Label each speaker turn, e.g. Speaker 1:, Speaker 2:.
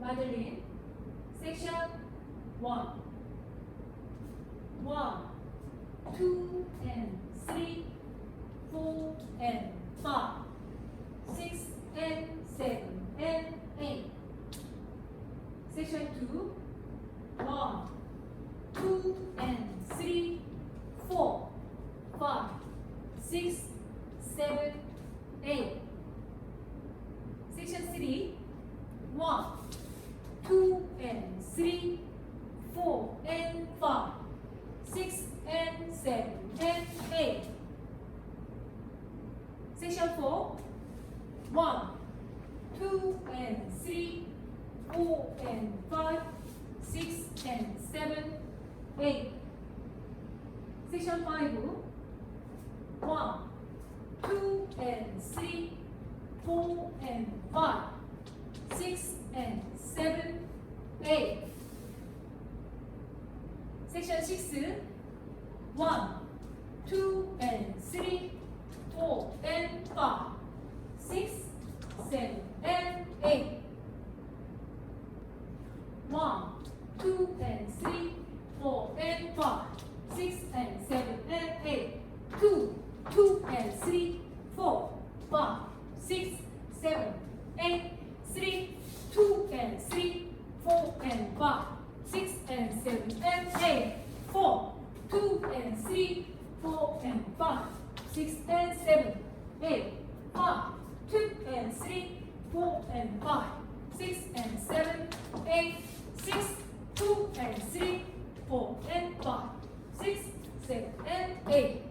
Speaker 1: Madelyn. Section 1. 1, 2, and 3, 4, and 5, 6, and 7, and 8. Section 2. 1, 2, and 3, 4, 5, 6, 7, 8. Section 3. 1, 2, and 3, 4, and 5, 6, and 7, and 8. Section 4. 1, 2, and 3, 4, and 5, 6, and 7, 8. Section 5. 1, 2, and 3, 4, and 5, 6, and 7, 8. Section 6. 1, 2, and 3, 4, and 5, 6, 7, and 8. 1, 2, and 3, 4, and 5, 6, and 7, and 8. 2, 2, and 3, 4, 5, 6, 7, 8. 3, 2, and 3, 4, and 5, 6, and 7, and 8. 4, 2, and 3, 4, and 5, 6, and 7, 8. 5, 2, and 3, 4, and 5, 6, and 7, 8. 6, 2, and 3, 4, and 5, 6, 7, and 8.